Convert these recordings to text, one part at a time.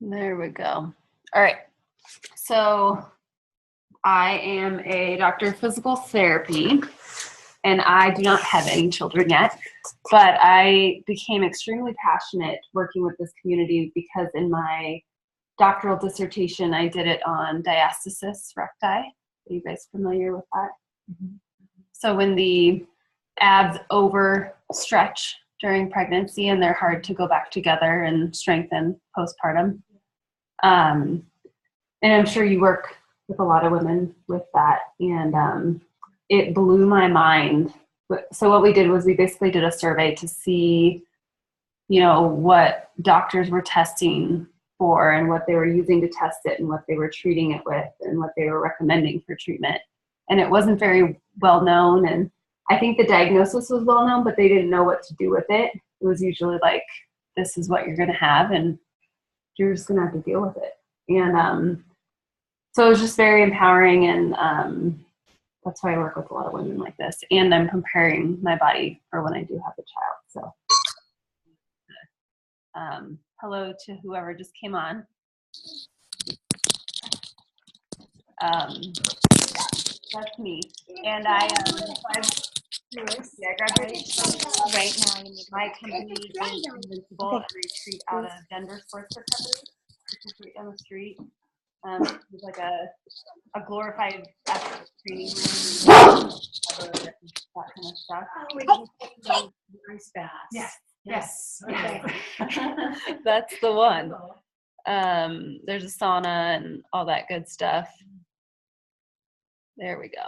There we go. All right. So I am a doctor of physical therapy, and I do not have any children yet, but I became extremely passionate working with this community because in my doctoral dissertation, I did it on diastasis recti. Are you guys familiar with that? Mm-hmm. So when the abs overstretch during pregnancy and they're hard to go back together and strengthen postpartum. And I'm sure you work with a lot of women with that. And it blew my mind. So what we did was we basically did a survey to see, what doctors were testing for and what they were using to test it and what they were treating it with and what they were recommending for treatment. And it wasn't very well known. And I think the diagnosis was well known, but they didn't know what to do with it. It was usually like, this is what you're going to have and you're just going to have to deal with it. And so it was just very empowering. And that's why I work with a lot of women like this. And I'm preparing my body for when I do have a child. So hello to whoever just came on. That's me. And I graduated right now. My company is Invincible, a retreat out of Denver Sports Recovery, which is right down the street. It's like a glorified athletic training room, that kind of stuff. Oh, nice baths. Yes. Okay. That's the one. There's a sauna and all that good stuff. There we go.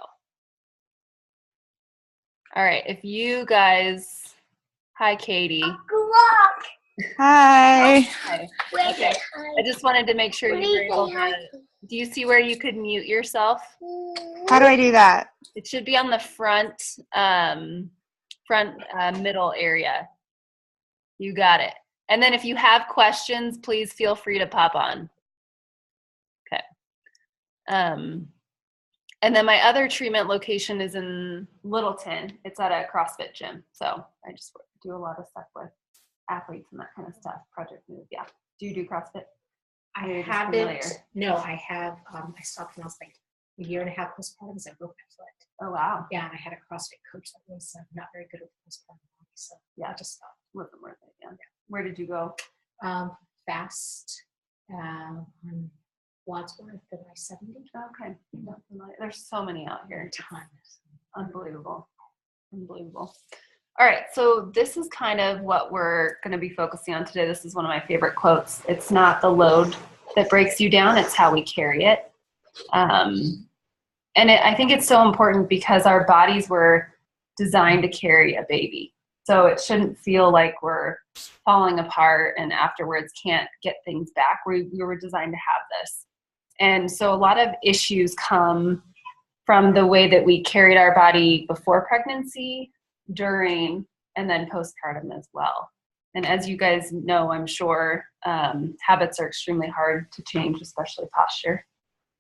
All right, if you guys, hi Katie. Hi. Hi. Okay. I just wanted to make sure you were able to, do you see where you could mute yourself? How do I do that? It should be on the front middle area. You got it. And then if you have questions, please feel free to pop on. Okay. And then my other treatment location is in Littleton. It's at a CrossFit gym. So I just do a lot of stuff with athletes and that kind of stuff. Project Move. Yeah. Do you do CrossFit? I haven't. No, I have. I stopped when I was like a year and a half postpartum because I broke my foot. Oh, wow. Yeah, and I had a CrossFit coach that was not very good with postpartum. So yeah, I just stopped. Wasn't worth it. Yeah. Where did you go? Fast on Wadsworth and I-70. Okay. There's so many out here. Tons. Unbelievable. All right. So this is kind of what we're going to be focusing on today. This is one of my favorite quotes. It's not the load that breaks you down. It's how we carry it. I think it's so important because our bodies were designed to carry a baby. So it shouldn't feel like we're falling apart and afterwards can't get things back. We were designed to have this. And so a lot of issues come from the way that we carried our body before pregnancy, during, and then postpartum as well. And as you guys know, I'm sure, habits are extremely hard to change, especially posture.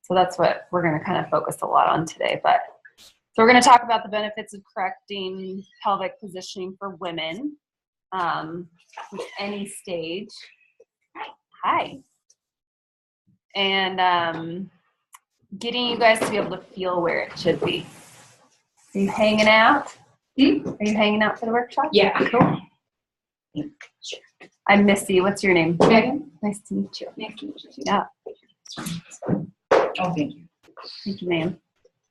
So that's what we're going to kind of focus a lot on today. So we're going to talk about the benefits of correcting pelvic positioning for women with any stage. Hi. And getting you guys to be able to feel where it should be. Are you hanging out? Are you hanging out for the workshop? Yeah. Cool. I'm Missy. What's your name? Megan. Nice to meet you. Nice to meet you. Yeah. Oh, thank you. Thank you, ma'am.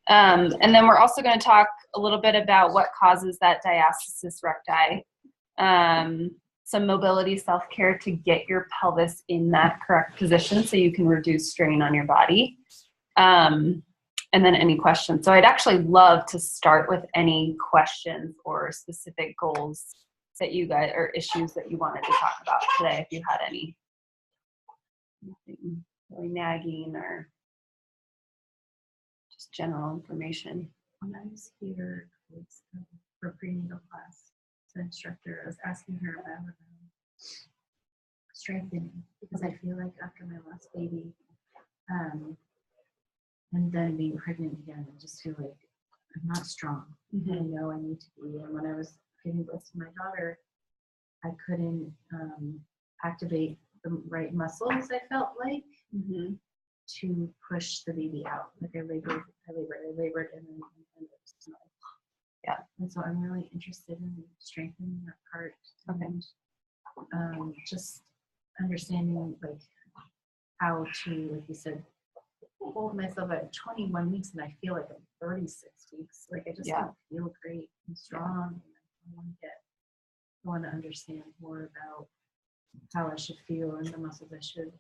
And then we're also going to talk a little bit about what causes that diastasis recti. Some mobility self-care to get your pelvis in that correct position so you can reduce strain on your body. And then any questions. So I'd actually love to start with any questions or specific goals that you guys, or issues that you wanted to talk about today, if you had any. Anything really nagging or just general information. When I was here for prenatal class, the instructor, I was asking her about strengthening because I feel like after my last baby, and then being pregnant again, I just feel like I'm not strong. Mm-hmm. I know I need to be. And when I was giving birth to my daughter, I couldn't activate the right muscles, I felt like, to push the baby out. Like I labored, and then it was just like, Yeah. And so I'm really interested in strengthening that part. And just understanding like how to, like you said, hold myself at 21 weeks and I feel like I'm 36 weeks. Like I just don't feel great and strong. And I want to understand more about how I should feel and the muscles I should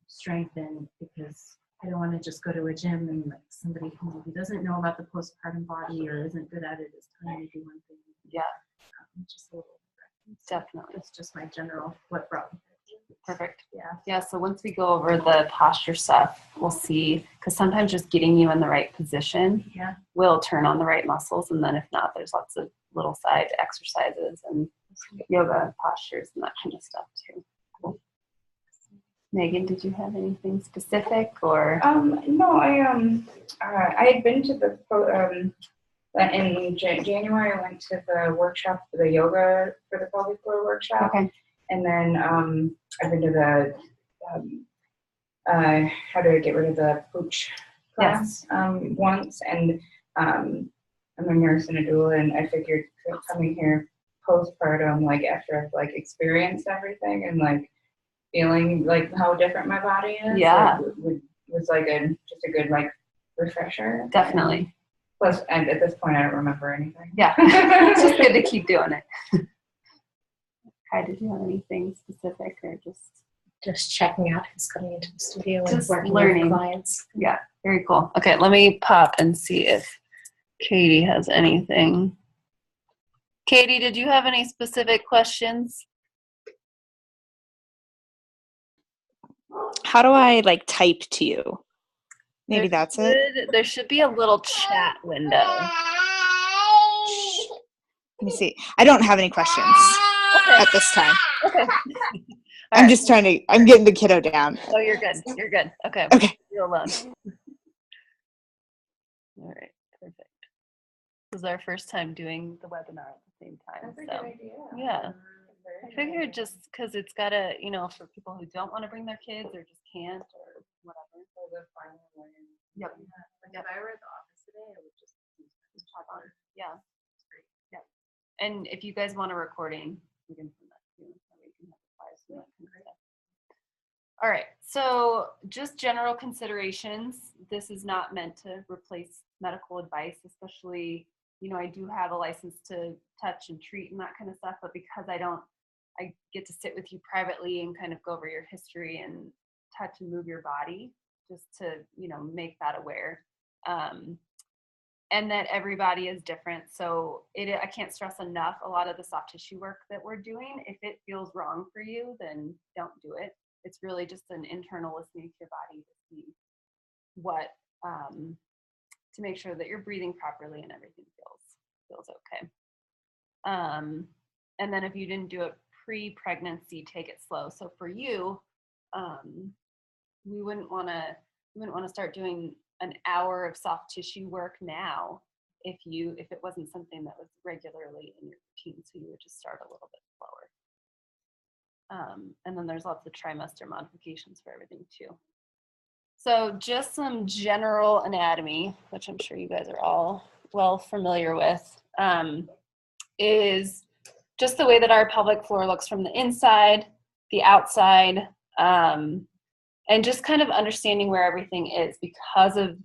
strengthen, because I don't want to just go to a gym and like somebody who doesn't know about the postpartum body or isn't good at it is telling me to do one thing. Yeah. Just a little. Definitely. It's just my general what brought me here. Perfect. Yeah. Yeah, so once we go over the posture stuff, we'll see, because sometimes just getting you in the right position will turn on the right muscles, and then if not, there's lots of little side exercises and yoga postures and that kind of stuff too. Cool. Megan, did you have anything specific or? No, I had been to the in January. I went to the workshop for the yoga for the pelvic floor workshop. Okay. And then I've been to the how to get rid of the pooch class once, and I'm a nurse and a doula, and I figured coming here postpartum, like after I've like experienced everything and like feeling like how different my body is, like, was like just a good like refresher. Definitely. And plus, and at this point, I don't remember anything. Yeah, it's just good to keep doing it. Kai, did you have anything specific or just checking out who's coming into the studio and just working learning with clients? Yeah, very cool. Okay, let me pop and see if Katie has anything. Katie, did you have any specific questions? How do I like type to you? Maybe that's it. There should be a little chat window. Let me see. I don't have any questions at this time. Okay. I'm just I'm getting the kiddo down. Oh, you're good. You're good. Okay. Okay. You're alone. All right. Perfect. This is our first time doing the webinar at the same time. That's a good idea. Yeah. I figured just because it's got to, for people who don't want to bring their kids or just can't or whatever. For the final one. Yep. Like if I were at the office today, I would just talk on. Yeah. Yep. And if you guys want a recording, we can send that to you. That way you can have the files and that kind of stuff. All right. So just general considerations. This is not meant to replace medical advice, especially, I do have a license to touch and treat and that kind of stuff, but because I get to sit with you privately and kind of go over your history and touch and move your body just to, make that aware. And that everybody is different. So I can't stress enough, a lot of the soft tissue work that we're doing, if it feels wrong for you, then don't do it. It's really just an internal listening to your body to see what, to make sure that you're breathing properly and everything feels okay. And then if you didn't do it pre-pregnancy, take it slow. So for you, we wouldn't want to start doing an hour of soft tissue work now if it wasn't something that was regularly in your routine. So you would just start a little bit slower. And then there's lots of trimester modifications for everything too. So just some general anatomy, which I'm sure you guys are all well familiar with, is just the way that our pelvic floor looks from the inside, the outside, and just kind of understanding where everything is because of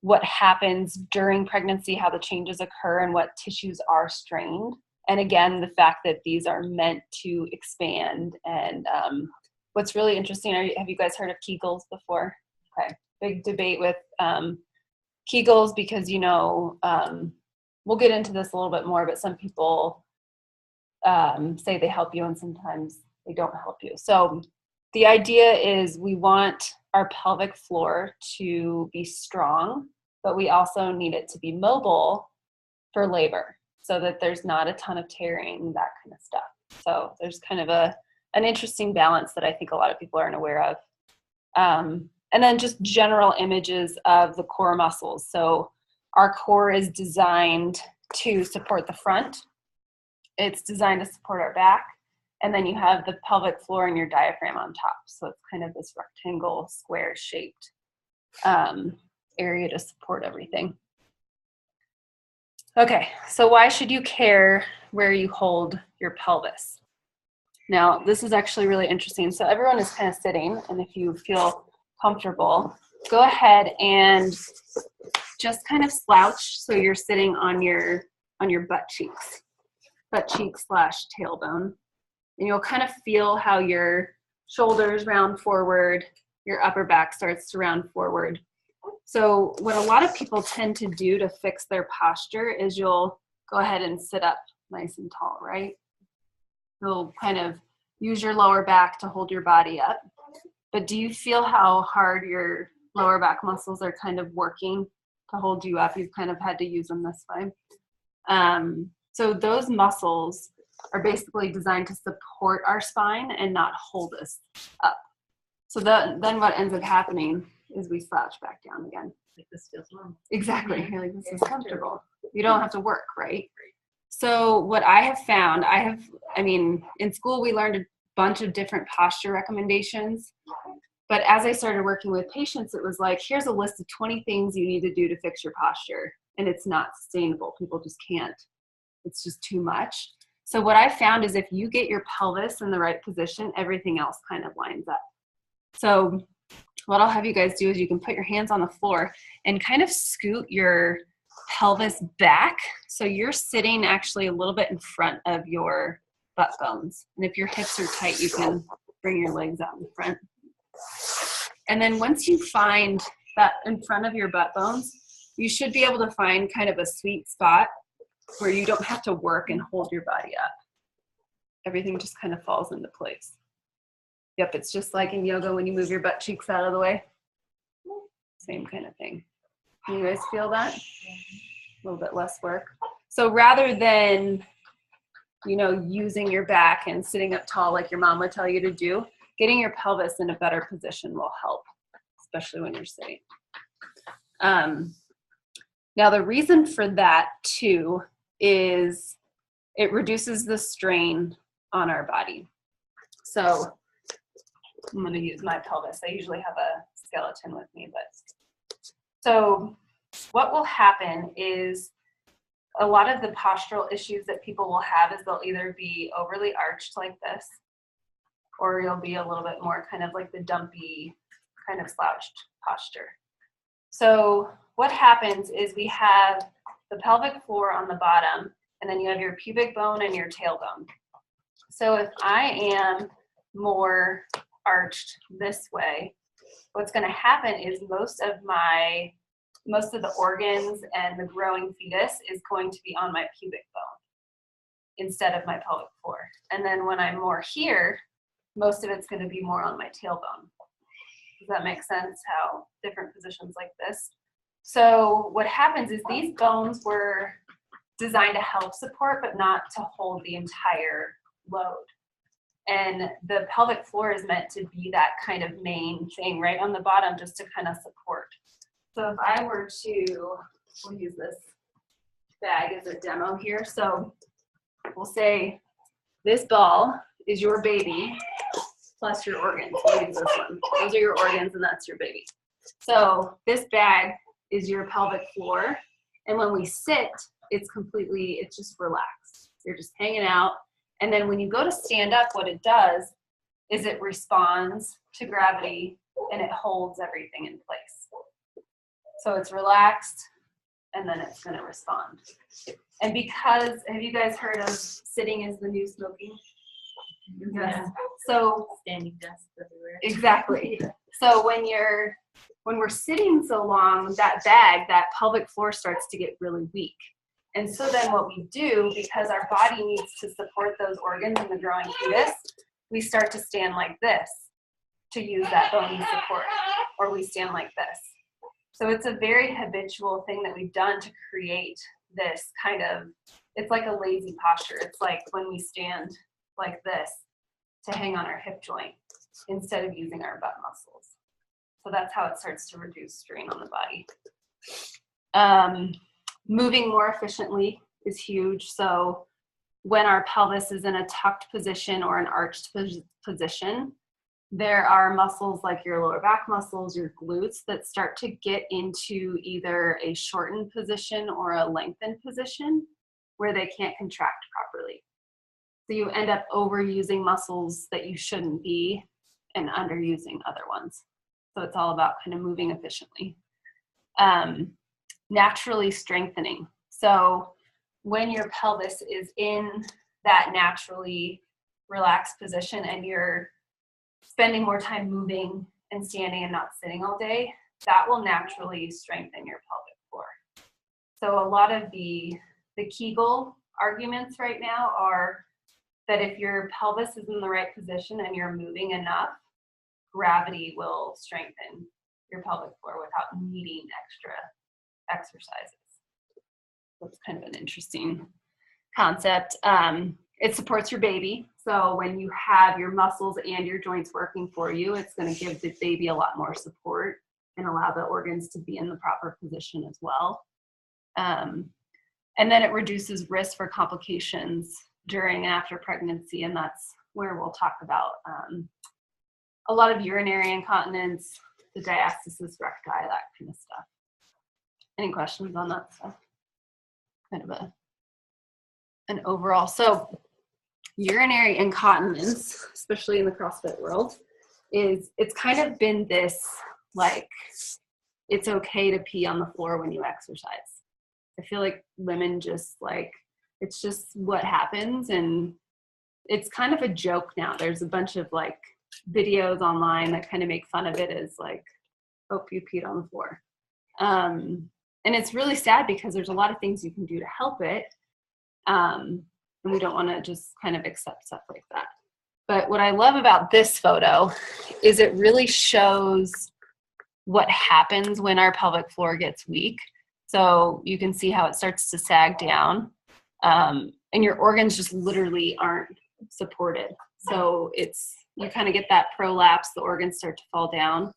what happens during pregnancy, how the changes occur, and what tissues are strained. And again, the fact that these are meant to expand. And what's really interesting, have you guys heard of Kegels before? Okay, big debate with Kegels because, we'll get into this a little bit more, but some people say they help you and sometimes they don't help you. So the idea is we want our pelvic floor to be strong, but we also need it to be mobile for labor so that there's not a ton of tearing, that kind of stuff. So there's kind of an interesting balance that I think a lot of people aren't aware of. And then just general images of the core muscles. So our core is designed to support the front It's designed to support our back. And then you have the pelvic floor and your diaphragm on top. So it's kind of this rectangle, square shaped area to support everything. Okay, so why should you care where you hold your pelvis? Now, this is actually really interesting. So everyone is kind of sitting, and if you feel comfortable, go ahead and just kind of slouch so you're sitting on your butt cheeks / tailbone. And you'll kind of feel how your shoulders round forward, your upper back starts to round forward. So what a lot of people tend to do to fix their posture is you'll go ahead and sit up nice and tall, right? You'll kind of use your lower back to hold your body up. But do you feel how hard your lower back muscles are kind of working to hold you up? You've kind of had to use them this way. So those muscles are basically designed to support our spine and not hold us up. So then what ends up happening is we slouch back down again. Like this feels normal. Exactly. You're like, this is comfortable. You don't have to work, right? So what I have found, in school we learned a bunch of different posture recommendations. But as I started working with patients, it was like, here's a list of 20 things you need to do to fix your posture. And it's not sustainable. People just can't. It's just too much. So what I found is if you get your pelvis in the right position, everything else kind of lines up. So what I'll have you guys do is you can put your hands on the floor and kind of scoot your pelvis back. So you're sitting actually a little bit in front of your butt bones. And if your hips are tight, you can bring your legs out in front. And then once you find that in front of your butt bones, you should be able to find kind of a sweet spot where you don't have to work and hold your body up. Everything just kind of falls into place. Yep, it's just like in yoga when you move your butt cheeks out of the way. Same kind of thing. Can you guys feel that? A little bit less work. So rather than, using your back and sitting up tall like your mom would tell you to do, getting your pelvis in a better position will help, especially when you're sitting. Now the reason for that too is it reduces the strain on our body. So I'm going to use my pelvis. I usually have a skeleton with me, so what will happen is a lot of the postural issues that people will have is they'll either be overly arched like this, or you'll be a little bit more kind of like the dumpy kind of slouched posture. So what happens is we have the pelvic floor on the bottom, and then you have your pubic bone and your tailbone. So if I am more arched this way, what's going to happen is most of the organs and the growing fetus is going to be on my pubic bone instead of my pelvic floor. And then when I'm more here, most of it's going to be more on my tailbone. Does that make sense? How different positions like this? So what happens is these bones were designed to help support, but not to hold the entire load. And the pelvic floor is meant to be that kind of main thing right on the bottom just to kind of support. So if I were to, we'll use this bag as a demo here. So we'll say this ball is your baby plus your organs. We'll use this one. Those are your organs and that's your baby. So this bag is your pelvic floor. And when we sit, it's just relaxed. You're just hanging out. And then when you go to stand up, what it does is it responds to gravity and it holds everything in place. So it's relaxed and then it's going to respond. And because, have you guys heard of sitting is the new smoking? Yeah. So Standing desks everywhere. exactly. So when we're sitting so long, that pelvic floor starts to get really weak. And so then what we do, because our body needs to support those organs in the growing fetus, we start to stand like this to use that bone support, or we stand like this. So it's a very habitual thing that we've done to create this kind of, it's like a lazy posture. It's like when we stand like this to hang on our hip joint instead of using our butt muscles. So that's how it starts to reduce strain on the body. Moving more efficiently is huge. So when our pelvis is in a tucked position or an arched position, there are muscles like your lower back muscles, your glutes, that start to get into either a shortened position or a lengthened position where they can't contract properly. So you end up overusing muscles that you shouldn't be and underusing other ones. So it's all about kind of moving efficiently. Naturally strengthening. So when your pelvis is in that naturally relaxed position and you're spending more time moving and standing and not sitting all day, that will naturally strengthen your pelvic floor. So a lot of the Kegel arguments right now are that if your pelvis is in the right position and you're moving enough, gravity will strengthen your pelvic floor without needing extra exercises. That's kind of an interesting concept. It supports your baby. So when you have your muscles and your joints working for you, it's going to give the baby a lot more support and allow the organs to be in the proper position as well. And then it reduces risk for complications during and after pregnancy. And that's where we'll talk about a lot of urinary incontinence, the diastasis recti, that kind of stuff. Any questions on that stuff? Kind of an overall. So urinary incontinence, especially in the CrossFit world, it's kind of been this, like, it's okay to pee on the floor when you exercise. I feel like women just, like, it's just what happens, and it's kind of a joke now. There's a bunch of, like, videos online that kind of make fun of it as, like, oh, you peed on the floor. And it's really sad because there's a lot of things you can do to help it. And we don't want to just kind of accept stuff like that. But what I love about this photo is it really shows what happens when our pelvic floor gets weak. So you can see how it starts to sag down. And your organs just literally aren't supported. So you kind of get that prolapse, the organs start to fall down.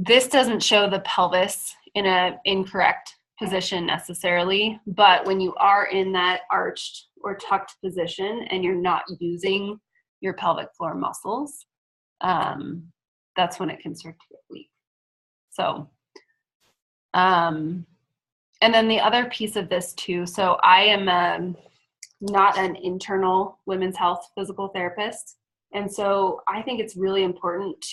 This doesn't show the pelvis in an incorrect position necessarily, but when you are in that arched or tucked position and you're not using your pelvic floor muscles, that's when it can start to get weak. So, and then the other piece of this too, so I am not an internal women's health physical therapist. And so I think it's really important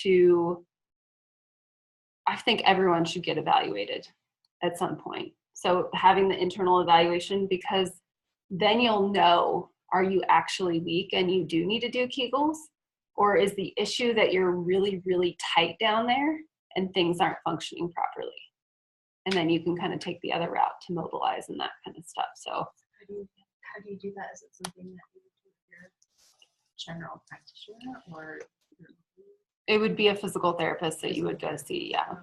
I think everyone should get evaluated at some point. So having the internal evaluation, because then you'll know, are you actually weak and you do need to do Kegels? Or is the issue that you're really, really tight down there and things aren't functioning properly? And then you can kind of take the other route to mobilize and that kind of stuff. So how do you do that? Is it something that you do with your general practitioner, or it would be a physical therapist that you would go see, yeah.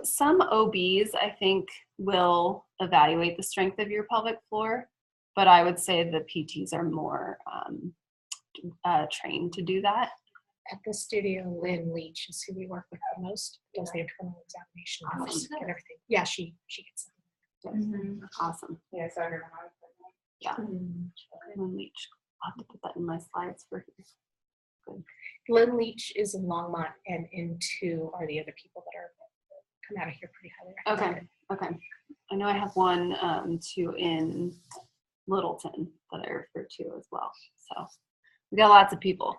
Some OBs, I think, will evaluate the strength of your pelvic floor, but I would say the PTs are more trained to do that. At the studio, Lynn Leach is who we work with the most, does the internal examination and everything. Yeah, she gets it. Mm-hmm. Awesome. Yeah, so I don't know how to Yeah. Lynn Leach. I'll have to put that in my slides for you. Good. Lynn Leach is in Longmont, and N2 are the other people that are come out of here pretty highly recommended. Okay. I know I have one too in Littleton that I refer to as well. So we got lots of people.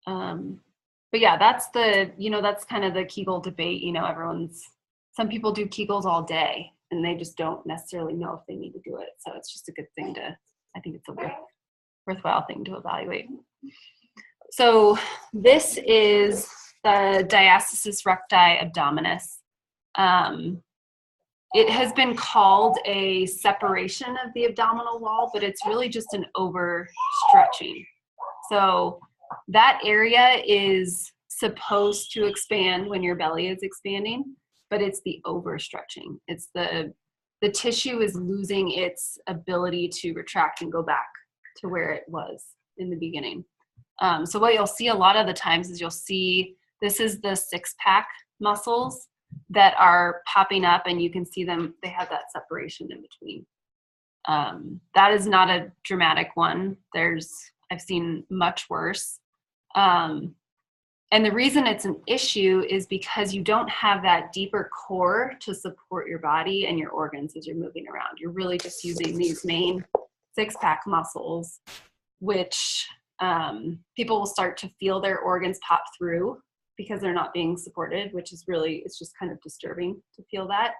But yeah, that's that's kind of the Kegel debate. Some people do Kegels all day and they just don't necessarily know if they need to do it. So it's just a good thing I think it's a worthwhile thing to evaluate. So this is the diastasis recti abdominis. It has been called a separation of the abdominal wall, but it's really just an overstretching. So that area is supposed to expand when your belly is expanding, but it's the overstretching. It's the tissue is losing its ability to retract and go back to where it was in the beginning. So what you'll see a lot of the times is this is the six-pack muscles that are popping up, and you can see them, they have that separation in between. That is not a dramatic one. I've seen much worse. And the reason it's an issue is because you don't have that deeper core to support your body and your organs as you're moving around. You're really just using these main six-pack muscles, which people will start to feel their organs pop through because they're not being supported, which is really, it's just kind of disturbing to feel that.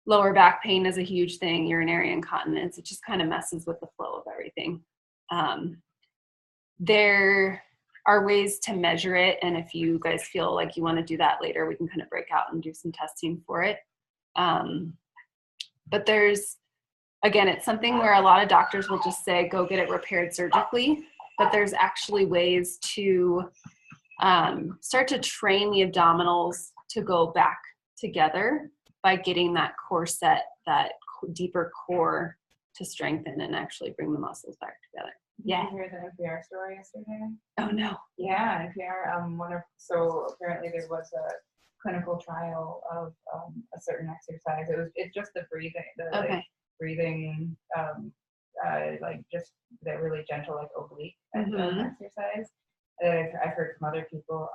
Lower back pain is a huge thing, urinary incontinence. It just kind of messes with the flow of everything. There are ways to measure it, and if you guys feel like you want to do that later, we can kind of break out and do some testing for it. But again, it's something where a lot of doctors will just say, go get it repaired surgically, but there's actually ways to start to train the abdominals to go back together by getting that core set, that deeper core to strengthen and actually bring the muscles back together. Yeah. Did you hear the NPR story yesterday? Oh no. Yeah, NPR. So apparently there was a clinical trial of a certain exercise. It's just the breathing, breathing, like just that really gentle, like oblique exercise. I've heard from other people,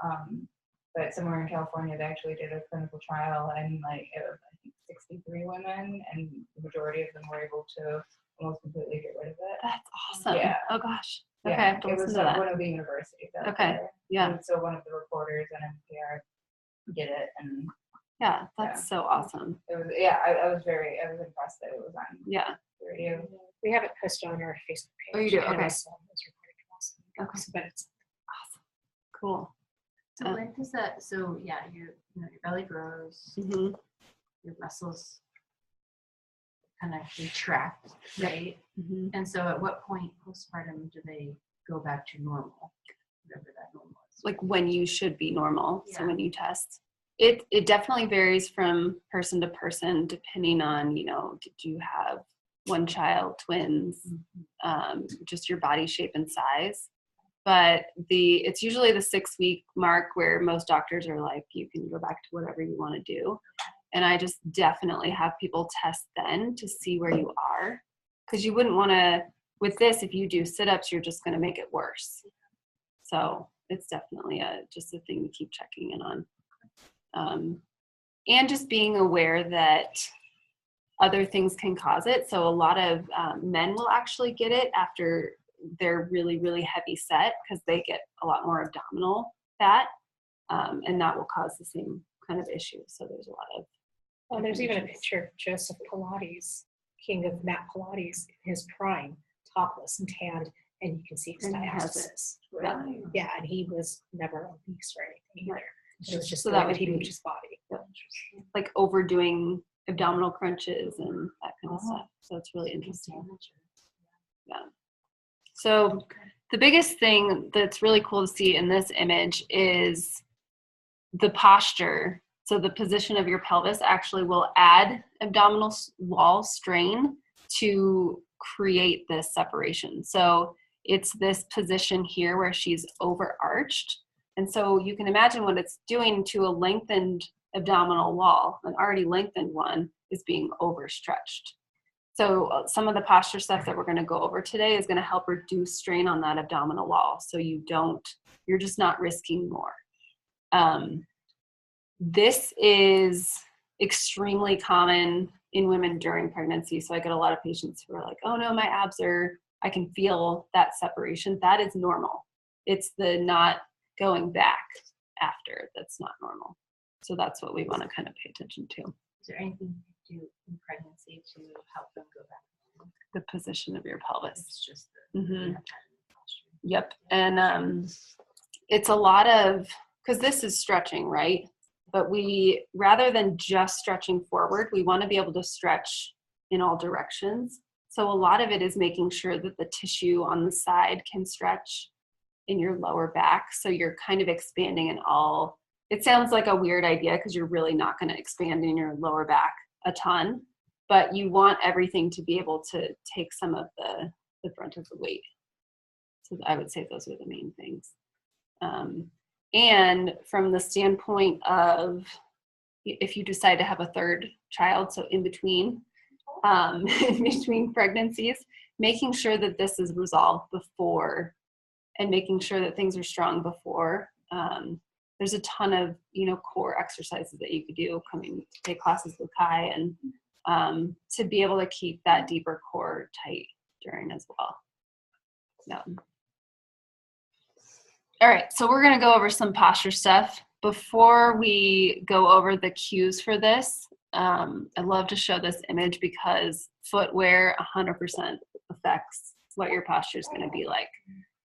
but somewhere in California they actually did a clinical trial, and like it was, I think 63 women, and the majority of them were able to almost completely get rid of it. That's awesome. Yeah. Oh gosh. Okay, Yeah. I have to It listen was to that. one of the universities out Okay. there. Yeah. And so one of the reporters on NPR did it, and Yeah, that's so awesome. it was I was impressed that it was on Yeah. the radio. We have it posted on our Facebook page. Oh, you do? and it Okay. was reported to us. Okay. But it's Awesome. Cool. So when does that? So yeah, your belly grows, Mm-hmm. your muscles kind of retract, right? Mm-hmm. And so at what point postpartum do they go back to normal, whatever that normal is? Like when you should be normal. So Yeah. when you test, it definitely varies from person to person, depending on, did you have one child, twins, just your body shape and size. But it's usually the 6-week mark where most doctors are like, you can go back to whatever you want to do. And I just definitely have people test then to see where you are. Because you wouldn't want to, with this, if you do sit-ups, you're just going to make it worse. So it's definitely just a thing to keep checking in on. And just being aware that other things can cause it. So a lot of men will actually get it after they're really, really heavy set because they get a lot more abdominal fat, and that will cause the same kind of issue. So there's a lot of. well, there's even a picture of Joseph Pilates, king of Matt Pilates, in his prime, topless and tanned, and you can see his And he has it. diastasis. Really? Yeah, and he was never obese or anything either. It was just So the that way would that he be- moved his body. Like overdoing abdominal crunches and that kind of stuff. So it's really interesting. Yeah. So the biggest thing that's really cool to see in this image is the posture. So the position of your pelvis actually will add abdominal wall strain to create this separation. So it's this position here where she's overarched. And so you can imagine what it's doing to a lengthened abdominal wall. An already lengthened one is being overstretched. So some of the posture stuff that we're going to go over today is going to help reduce strain on that abdominal wall. So you're just not risking more. This is extremely common in women during pregnancy. So I get a lot of patients who are like, oh no, my abs I can feel that separation. That is normal. It's the not going back after that's not normal. So that's what we want to kind of pay attention to. Is there anything you do in pregnancy to help them go back? The position of your pelvis. It's just Mhm. Yep. And it's a lot of, because this is stretching, right? But rather than just stretching forward, we want to be able to stretch in all directions. So a lot of it is making sure that the tissue on the side can stretch in your lower back. So you're kind of expanding in all. It sounds like a weird idea because you're really not going to expand in your lower back a ton, but you want everything to be able to take some of the brunt of the weight. So I would say those are the main things. And from the standpoint of if you decide to have a third child, so in between, in between pregnancies, making sure that this is resolved before and making sure that things are strong before. There's a ton of, core exercises that you could do coming to take classes with Kai and to be able to keep that deeper core tight during as well. Yeah. All right, so we're gonna go over some posture stuff. Before we go over the cues for this, I'd love to show this image because footwear 100% affects what your posture is gonna be like.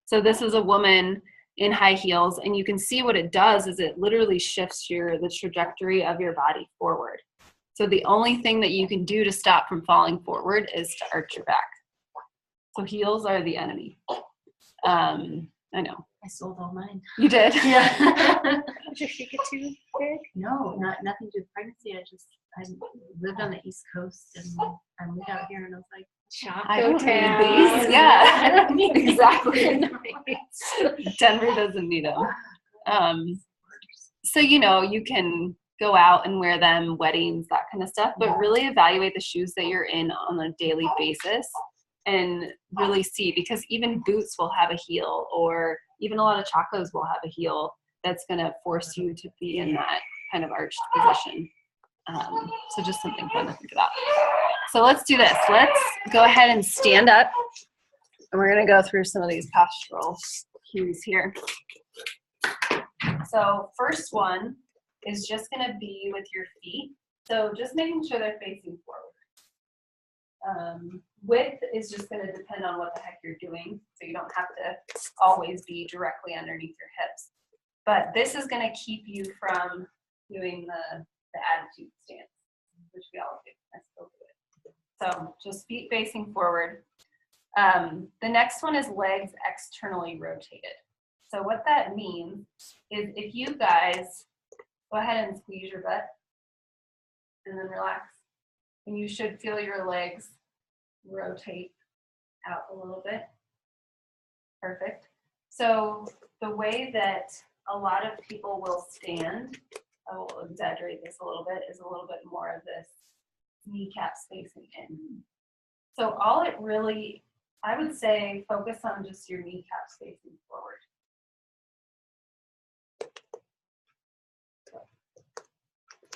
So this is a woman in high heels, and you can see what it does is it literally shifts the trajectory of your body forward. So the only thing that you can do to stop from falling forward is to arch your back. So heels are the enemy. I know. I sold all mine. You did? Yeah. Did your feet get too big? No, nothing to do with pregnancy. I lived on the East Coast and I moved out here and I was like, I don't Town. need these. I Yeah, don't need these. exactly. Nice. Denver doesn't need them. So, you can go out and wear them, weddings, that kind of stuff, but really evaluate the shoes that you're in on a daily basis and really see, because even boots will have a heel, or even a lot of chacos will have a heel that's going to force you to be in that kind of arched position. So just something fun to think about. So let's do this. Let's go ahead and stand up, and we're going to go through some of these postural cues here. So first one is just going to be with your feet. So just making sure they're facing forward. Width is just going to depend on what the heck you're doing. So you don't have to always be directly underneath your hips. But this is going to keep you from doing the attitude stance, which we all do. I still do it. So just feet facing forward. The next one is legs externally rotated. So what that means is if you guys go ahead and squeeze your butt and then relax, and you should feel your legs rotate out a little bit. Perfect. So the way that a lot of people will stand, I will exaggerate this a little bit, is a little bit more of this kneecaps facing in. So all it really, I would say, focus on just your kneecaps facing forward.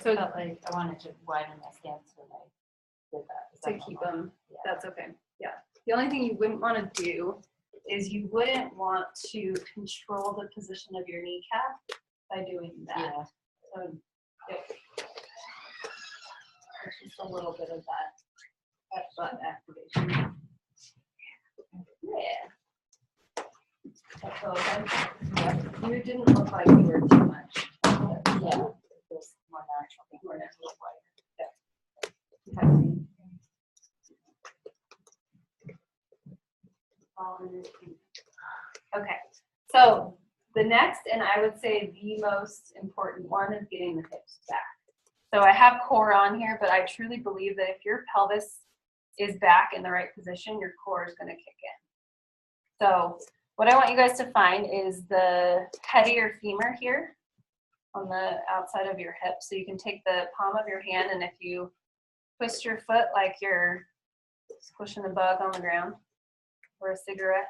So I felt like I wanted to widen my stance when I did that. Is To that keep normal? them, Yeah. that's okay. Yeah. The only thing you wouldn't want to do is you wouldn't want to control the position of your kneecap by doing that. Yeah. So, yep. Just a little bit of that butt activation. Yeah. That's all okay. Yeah. You didn't look like you were too much. Yeah. It was more natural. More natural. Yeah. Okay. Okay, so the next, and I would say the most important one, is getting the hips back. So I have core on here, but I truly believe that if your pelvis is back in the right position, your core is going to kick in. So what I want you guys to find is the head of your femur here on the outside of your hip. So you can take the palm of your hand, and if you twist your foot like you're squishing a bug on the ground or a cigarette,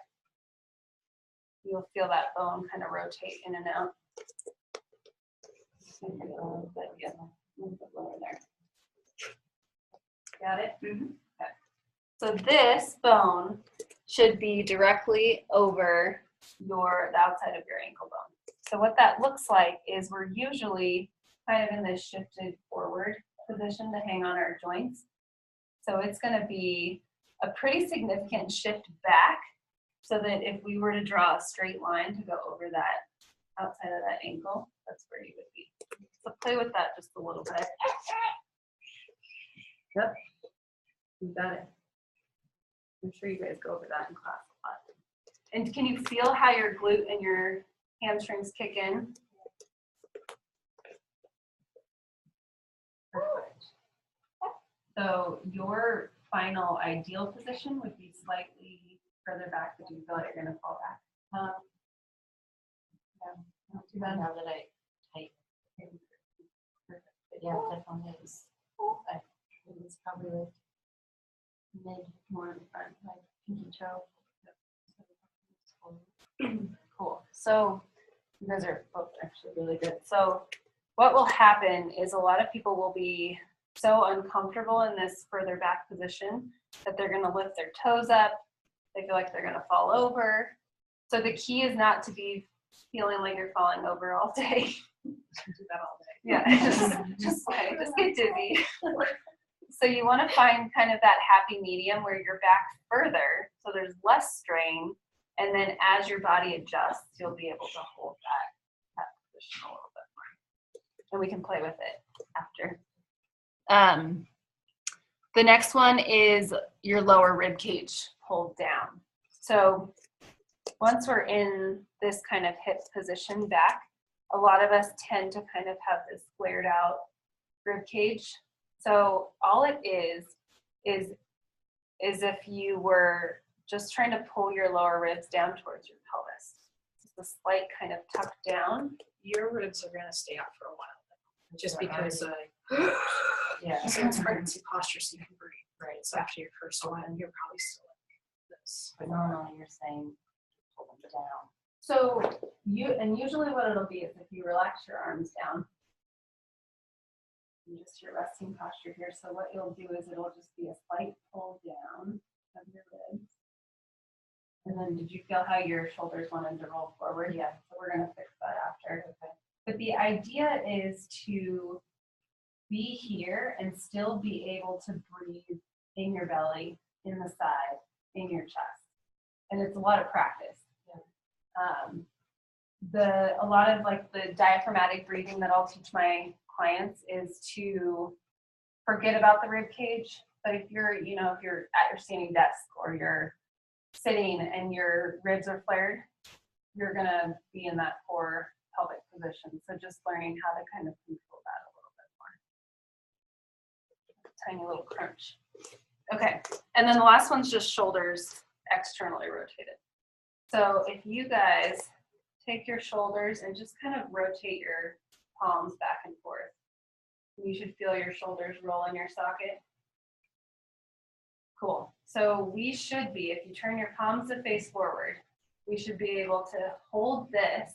you'll feel that bone kind of rotate in and out. Maybe a little bit, yeah, a little bit lower there. Got it? Mm-hmm. Okay. So this bone should be directly over the outside of your ankle bone. So what that looks like is we're usually kind of in this shifted forward position to hang on our joints. So it's going to be a pretty significant shift back, so that if we were to draw a straight line to go over that outside of that ankle, that's where you would be. So play with that just a little bit. Yep, you got it. I'm sure you guys go over that in class a lot. And can you feel how your glute and your hamstrings kick in? Perfect. So your final ideal position would be slightly further back, but do you feel like you're going to fall back? Yeah, not too bad. Now that I type. Yeah, definitely is. It's probably like mid, more in front, like pinky toe. Cool. So you guys are both actually really good. So what will happen is a lot of people will be so uncomfortable in this further back position that they're going to lift their toes up. They feel like they're going to fall over. So the key is not to be feeling like you're falling over all day. Do that all day. Yeah, just get dizzy. So you want to find kind of that happy medium where you're back further, so there's less strain, and then as your body adjusts, you'll be able to hold that position a little bit more. And we can play with it after. The next one is your lower rib cage pulled down. So once we're in this kind of hip position back, a lot of us tend to kind of have this flared out rib cage. So all it is if you were just trying to pull your lower ribs down towards your pelvis. Just a slight kind of tuck down. Your ribs are gonna stay out for a while, just because Yeah. so it's pregnancy posture, so you can breathe, right? So after your first one, you're probably still like this. But normally you're saying pull them down. So usually what it'll be is if you relax your arms down, and just your resting posture here. So what you'll do is it'll just be a slight pull down of your ribs. And then did you feel how your shoulders wanted to roll forward? Yeah. So we're going to fix that after. Okay. But the idea is to be here and still be able to breathe in your belly, in the side, in your chest. And it's a lot of practice. A lot of like the diaphragmatic breathing that I'll teach my clients is to forget about the rib cage. But if you're at your standing desk or you're sitting and your ribs are flared, you're gonna be in that poor pelvic position. So just learning how to kind of control that a little bit more. Tiny little crunch. Okay, and then the last one's just shoulders externally rotated. So if you guys take your shoulders and just kind of rotate your palms back and forth. You should feel your shoulders roll in your socket. Cool. So we should be, if you turn your palms to face forward, we should be able to hold this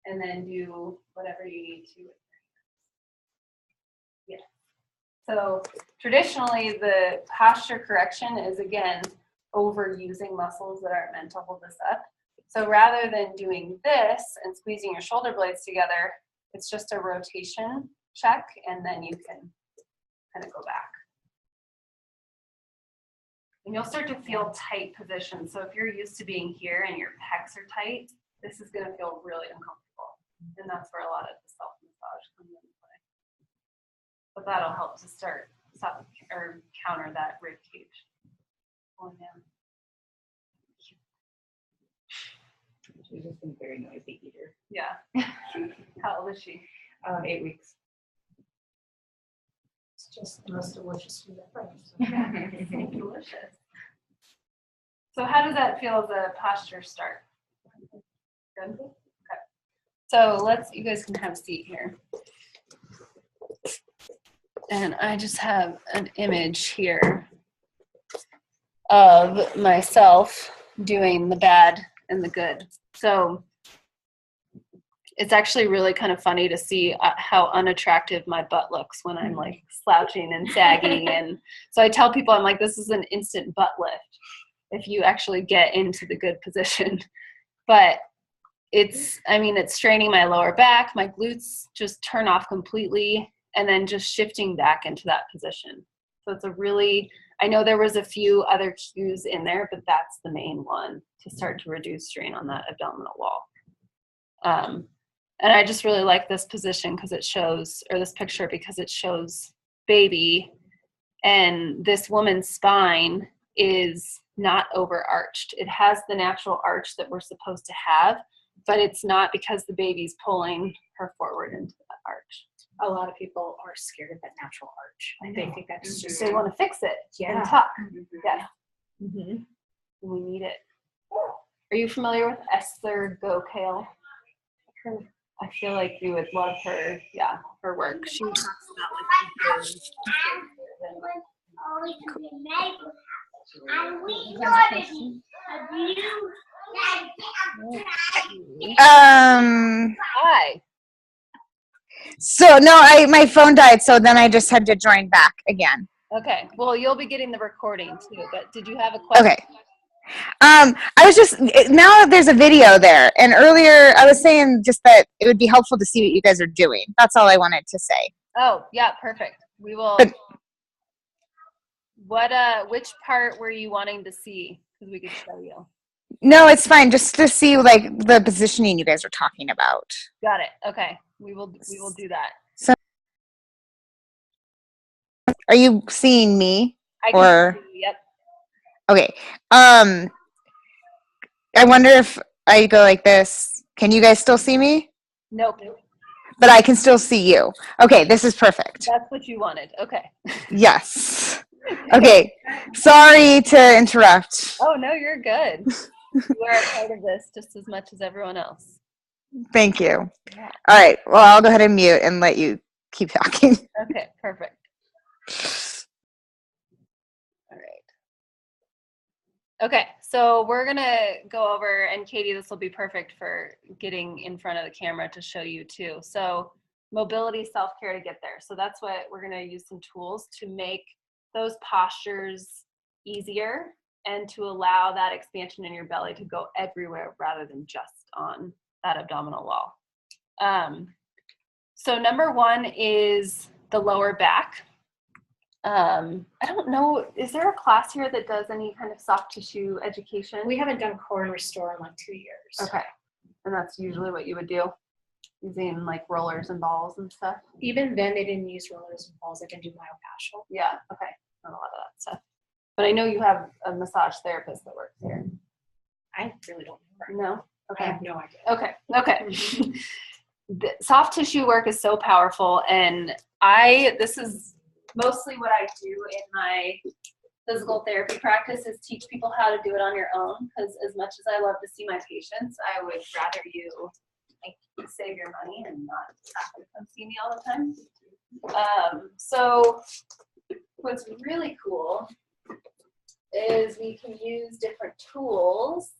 and then do whatever you need to with your hands. Yeah. So traditionally, the posture correction is, again, overusing muscles that aren't meant to hold this up. So rather than doing this and squeezing your shoulder blades together, it's just a rotation check, and then you can kind of go back. And you'll start to feel tight positions. So if you're used to being here and your pecs are tight, this is going to feel really uncomfortable. And that's where a lot of the self-massage comes into play. But that'll help to stop or counter that rib cage going down. She's just been a very noisy eater. Yeah. How old is she? 8 weeks. It's just the most delicious food ever. So delicious. So how does that feel as a posture start? Good? Okay. So you guys can have a seat here. And I just have an image here of myself doing the bad and the good. So it's actually really kind of funny to see how unattractive my butt looks when I'm like slouching and sagging. And so I tell people, I'm like, this is an instant butt lift if you actually get into the good position. But it's straining my lower back, my glutes just turn off completely, and then just shifting back into that position. So it's I know there was a few other cues in there, but that's the main one to start to reduce strain on that abdominal wall. And I just really like this position because it shows, or this picture, because it shows baby, and this woman's spine is not overarched. It has the natural arch that we're supposed to have, but it's not because the baby's pulling her forward into that arch. A lot of people are scared of that natural arch. They think that's just They want to fix it Yeah. and tuck. Yeah. Mm-hmm. We need it. Are you familiar with Esther Gokale? I feel like you would love her work. She talks about like Hi. So no, my phone died, so then I just had to join back again. Okay. Well, you'll be getting the recording too. But did you have a question? Okay. I was just now there's a video there, and earlier I was saying just that it would be helpful to see what you guys are doing. That's all I wanted to say. Oh, yeah, perfect. We will. Which part were you wanting to see? Because we could show you. No, it's fine. Just to see like the positioning you guys are talking about. Got it. Okay. We will do that. So, are you seeing me? I can see you, yep. Okay. I wonder if I go like this. Can you guys still see me? Nope. But I can still see you. Okay, this is perfect. That's what you wanted. Okay. Yes. Okay. Sorry to interrupt. Oh, no, you're good. You are a part of this just as much as everyone else. Thank you. Yeah. All right. Well, I'll go ahead and mute and let you keep talking. Okay, perfect. All right. Okay, so we're gonna go over, and Katie, this will be perfect for getting in front of the camera to show you too. So mobility, self-care to get there. So that's what we're gonna use some tools to make those postures easier and to allow that expansion in your belly to go everywhere rather than just on that abdominal wall. So number one is the lower back. I don't know, is there a class here that does any kind of soft tissue education? We haven't done core and restore in like 2 years. Okay, and that's usually what you would do, using like rollers and balls and stuff? Even then, they didn't use rollers and balls. They can do myofascial. Yeah, okay, not a lot of that stuff. But I know you have a massage therapist that works here. I really don't know. No? I Okay. have no idea. Okay. The soft tissue work is so powerful, and this is mostly what I do in my physical therapy practice is teach people how to do it on your own, because as much as I love to see my patients, I would rather you save your money and not have to come see me all the time. So what's really cool is we can use different tools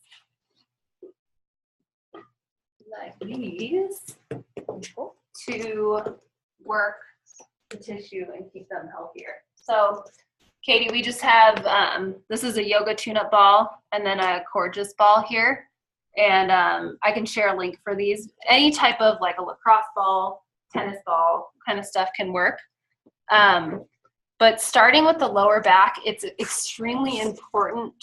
like these to work the tissue and keep them healthier. So Katie, we just have, this is a yoga tune-up ball and then a Coregeous ball here. And I can share a link for these. Any type of like a lacrosse ball, tennis ball kind of stuff can work. But starting with the lower back, it's extremely important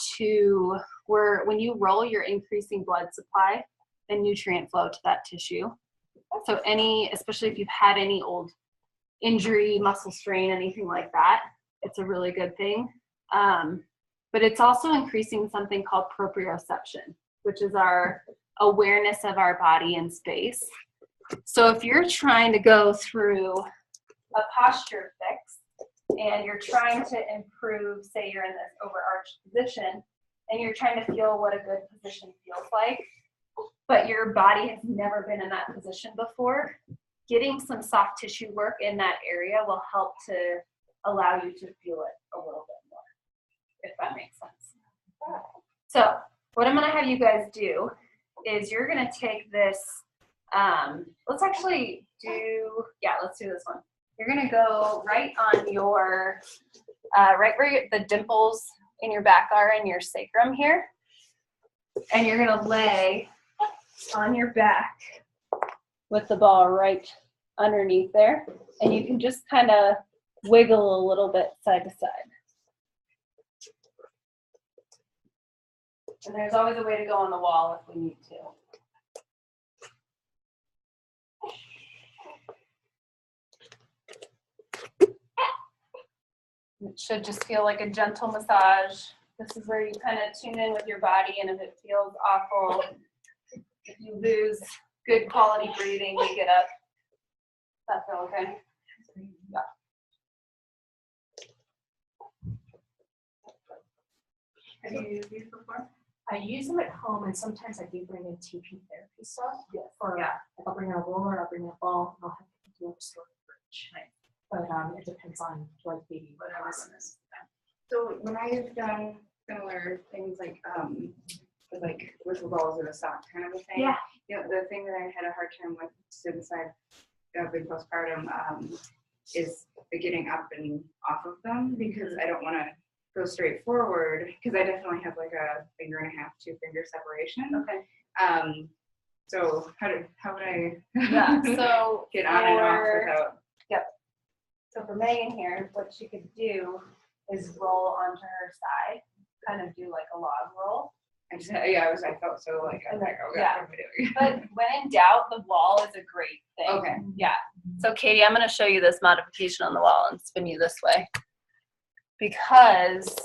when you roll, you're increasing blood supply and nutrient flow to that tissue. So especially if you've had any old injury, muscle strain, anything like that, it's a really good thing. But it's also increasing something called proprioception, which is our awareness of our body in space. So if you're trying to go through a posture fix and you're trying to improve, say you're in this overarched position and you're trying to feel what a good position feels like, but your body has never been in that position before, getting some soft tissue work in that area will help to allow you to feel it a little bit more, if that makes sense. So what I'm going to have you guys do is you're going to take this, let's do this one. You're going to go right on your, right where the dimples in your back are and your sacrum here. And you're going to lay on your back with the ball right underneath there. And you can just kind of wiggle a little bit side to side. And there's always a way to go on the wall if we need to. It should just feel like a gentle massage. This is where you kind of tune in with your body, and if it feels awful, if you lose good quality breathing, you get up. Does that feel okay? Yeah. Have you used these before? I use them at home, and sometimes I do bring in TP therapy stuff. Yes. Or Yeah. if I'll bring in a roller, I'll bring in a ball, and I'll have to do a restore fridge. Nice. But it depends on like maybe Whatever it is. So when I've done similar things with balls or the sock kind of a thing. Yeah. You know, the thing that I had a hard time with since I've been postpartum is the getting up and off of them, because I don't want to go straight forward, because I definitely have like a 1.5 finger, 2 finger separation. Okay. So how would I Yeah. So get on and off without? Yep. So for Megan here, what she could do is roll onto her side, kind of do like a log roll. I felt so like, I was like, oh God, Yeah. what am I doing? But when in doubt, the wall is a great thing. Okay. Yeah. So Katie, I'm going to show you this modification on the wall and spin you this way. Because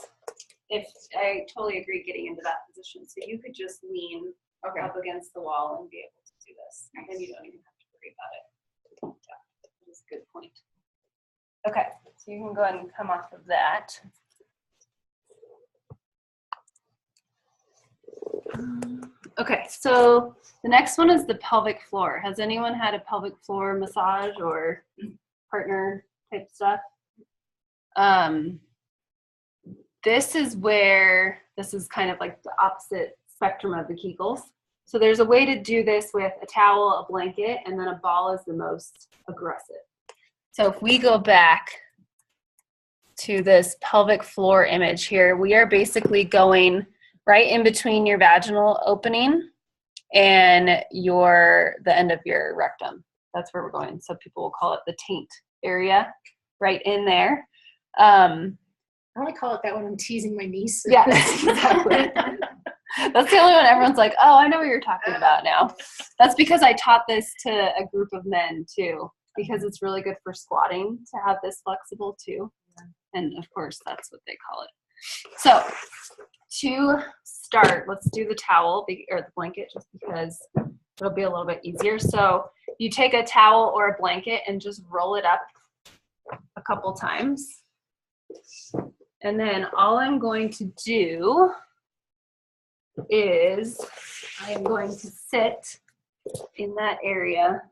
if I totally agree getting into that position. So you could just lean Okay. up against the wall and be able to do this. And then you don't even have to worry about it. Yeah, that's a good point. Okay, so you can go ahead and come off of that. Okay, so the next one is the pelvic floor. Has anyone had a pelvic floor massage or partner type stuff? This is kind of like the opposite spectrum of the Kegels. So there's a way to do this with a towel, a blanket, and then a ball is the most aggressive. So if we go back to this pelvic floor image here, we are basically going right in between your vaginal opening and the end of your rectum. That's where we're going. So people will call it the taint area, right in there. I only call it that when I'm teasing my niece. Yeah, exactly. That's the only one everyone's like, oh, I know what you're talking about now. That's because I taught this to a group of men too, because it's really good for squatting to have this flexible too. And of course, that's what they call it. So to start, let's do the towel or the blanket just because it'll be a little bit easier. So you take a towel or a blanket and just roll it up a couple times. And then all I'm going to do is I am going to sit in that area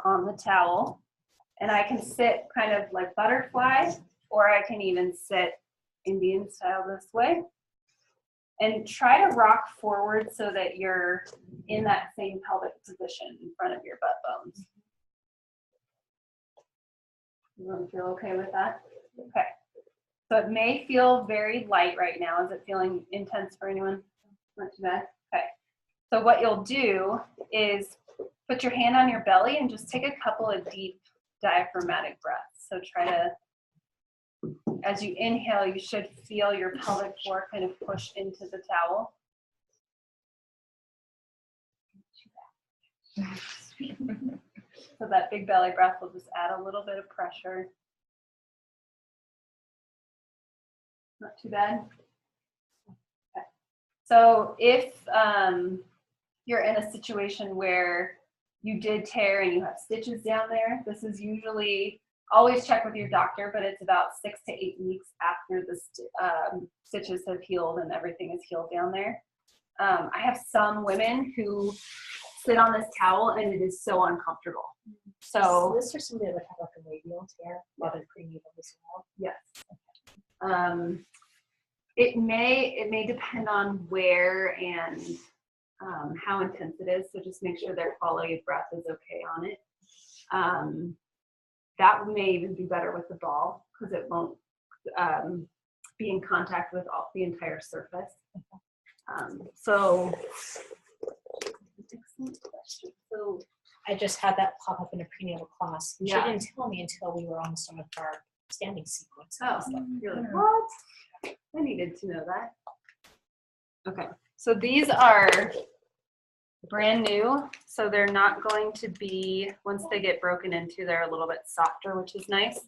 on the towel, and I can sit kind of like butterfly, or I can even sit Indian style this way, and try to rock forward so that you're in that same pelvic position in front of your butt bones. Everyone feel okay with that? Okay. So it may feel very light right now. Is it feeling intense for anyone? Not too bad. Okay. So what you'll do is put your hand on your belly and just take a couple of deep diaphragmatic breaths. So try to, as you inhale, you should feel your pelvic floor kind of push into the towel. So that big belly breath will just add a little bit of pressure. Not too bad. Okay. So if you're in a situation where you did tear and you have stitches down there, this is usually, always check with your doctor, but it's about 6 to 8 weeks after the stitches have healed and everything is healed down there. I have some women who sit on this towel and it is so uncomfortable. So this or somebody that would have like a radial tear while they're prenatal as well. yes. It may depend on where and how intense it is. So just make sure their quality of breath is okay on it. That may even be better with the ball because it won't be in contact with the entire surface. So excellent question. So I just had that pop up in a prenatal class. And Yeah. She didn't tell me until we were almost on our standing sequence. oh, you're like, what? I needed to know that. Okay, so these are brand new, so they're not going to be, once they get broken into, they're a little bit softer, which is nice.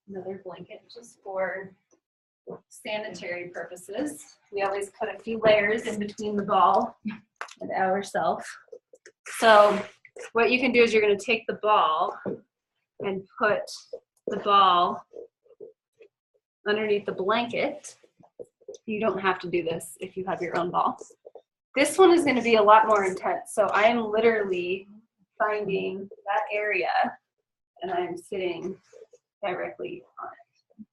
Another blanket just for sanitary purposes. We always put a few layers in between the ball and ourselves. So what you can do is you're going to take the ball and put the ball underneath the blanket. You don't have to do this if you have your own ball. This one is going to be a lot more intense. So I am literally finding that area and I'm sitting directly on it.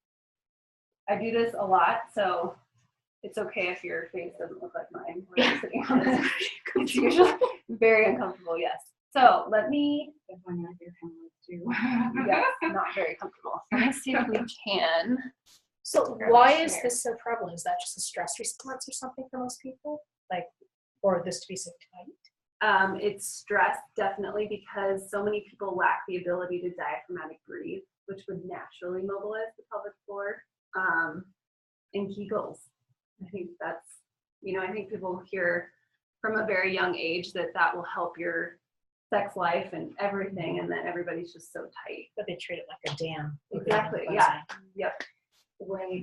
I do this a lot, so it's okay if your face doesn't look like mine when I'm sitting on it. It's usually very uncomfortable, yes. So let me, Definitely not your family too. yes, not very comfortable. Let me see if we can. So why is this so prevalent? Is that just a stress response or something for most people? Like, or this to be so tight? It's stress, definitely, because so many people lack the ability to diaphragmatic breathe, which would naturally mobilize the pelvic floor. And Kegels. I think that's, I think people hear from a very young age that that will help your sex life and everything, and then everybody's just so tight. But they treat it like a dam. Exactly, yeah. Yep.